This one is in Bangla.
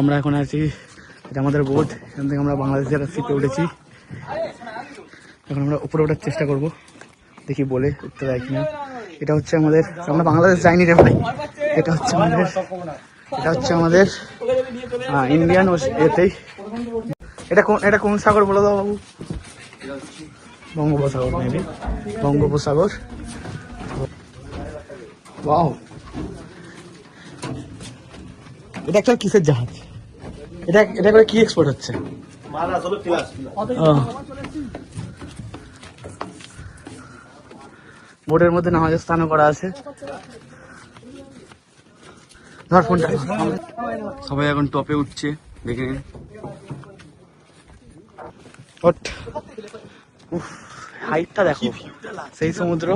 আমরা এখন আছি, এটা আমাদের বোট। এখান থেকে আমরা বাংলাদেশের শিপে উঠেছি। এখন আমরা উপরে ওঠার চেষ্টা করব, দেখি বলে উঠতে দেয় কিনা। এটা হচ্ছে আমাদের, আমরা বাংলাদেশ যাইনি রে ভাই। এটা হচ্ছে আমাদের ইন্ডিয়ান এতেই। এটা কোন সাগর বলে দাও বাবু? বঙ্গোপসাগর, মেবি বঙ্গোপসাগর। ওয়াও, এটা একটা কিসের জাহাজ? এটা করে কি এক্সপোর্ট হচ্ছে? বোটের মধ্যে নামাজের স্থানও করা আছে। ধর ফোনটা। সবাই এখন টপে উঠছে, দেখে নিন। হাইটটা দেখো, সেই সমুদ্র।